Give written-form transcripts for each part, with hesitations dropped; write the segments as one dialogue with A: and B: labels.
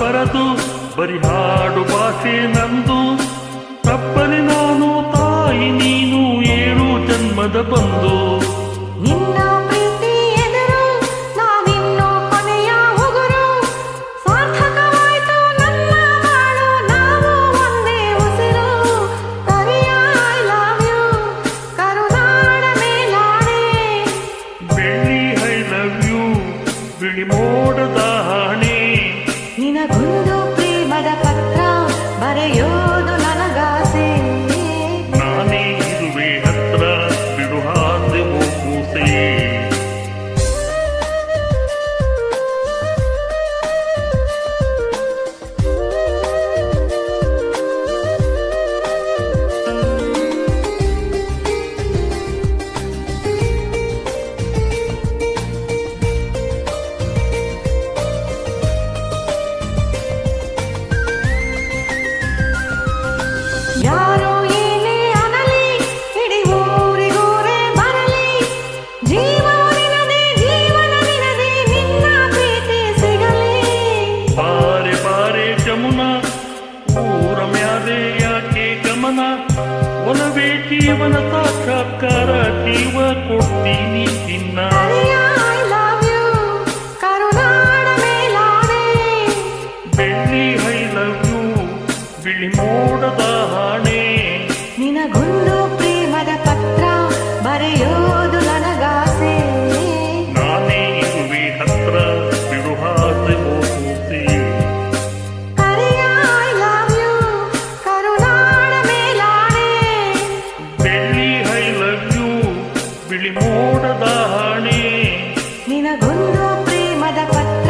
A: ಬರದು ಬರಿ ಹಾಡು ಭಾಷೆ ನಂದು. ತಪ್ಪಲಿ ನಾನು ತಾಯಿ ನೀನು ಏಳು ಜನ್ಮದ ಬಂದು.
B: ನಿನ್ನ ಪ್ರೀತಿ ಎದುರು ನಾವಿನ್ನೂ ಕೊನೆಯ ಉಗುರು. ಸಾರ್ಥಕವಾಯ್ತು ನನ್ನ ಬಾಳು ನಾವು ಒಂದೇ ಉಸಿರು. ಕರಿಯ ಐ ಲವ್ ಯು ಕರುನಾಡ ಮೇಲಾಣೆ.
A: ಬೆಳ್ಳಿ ಐ ಲವ್ ಯು ಬಿಳಿ ಮೋಡದ ಹಣೆ.
B: ನಿನಗೊಂದು ಪ್ರೇಮದ ಪತ್ರ ಬರೆಯೋದು ನನಗಾಸೆ.
A: ನಾನೇ ಇರುವೆ ಹತ್ರ ಬಿಡು ಹಾಸೆ ಮೂಸೆ.
B: ಯಾರೋ ಏನೇ ಅನಲಿ ಇಡೀ ಊರಿಗೂರೇ ಬರಲಿ. ಜೀವವು ನಿನದೇ ಜೀವನ ನಿನದೇ ನಿನ್ನ ಪ್ರೀತಿ ಸಿಗಲಿ.
A: ಬಾರೆ ಬಾರೆ ಜಮುನಾ ಊರ ಮ್ಯಾಲೆ ಯಾಕೆ ಗಮನ. ಒಲವೇ ಜೀವನ ಸಾಕ್ಷಾತ್ಕಾರ ಜೀವ ಕೊಡ್ತೀನಿ ಚಿನ್ನ.
B: ಕರಿಯ ಐ ಲವ್ ಯು ಕರುನಾಡ ಮೇಲಾಣೆ.
A: ಬೆಳ್ಳಿ ಐ ಲವ್ ಯು ಬಿಳಿ ಮೋಡದ ಹಣೆ.
B: ನಿನಗೊಂದು ಪ್ರೇಮದ ಪತ್ರ ಬರೆಯೋದು ನನಗಾಸೆ.
A: ನಾನೇ ಇರುವೆ ಹತ್ರ ಬಿಡು ಹಾಸೆ ಮೂಸೆ.
B: ಕರಿಯ ಐ ಲವ್ ಯು ಕರುನಾಡ ಮೇಲಾಣೆ.
A: ಬೆಳ್ಳಿ ಐ ಲವ್ ಯು ಬಿಳಿ ಮೋಡದ ಹಣೆ.
B: ನಿನಗೊಂದು ಪ್ರೇಮದ ಪತ್ರ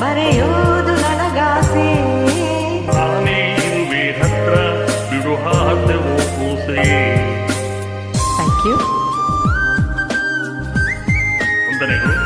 B: ಬರೆಯೋದು ನನಗಾಸೆ.
A: ನಾನೇ ಇರುವೆ ಹತ್ರ ಬಿಡು ಹಾಸೆ ಮೂಸೆ.
B: Thank you.
A: ವಂದನೆಗಳು.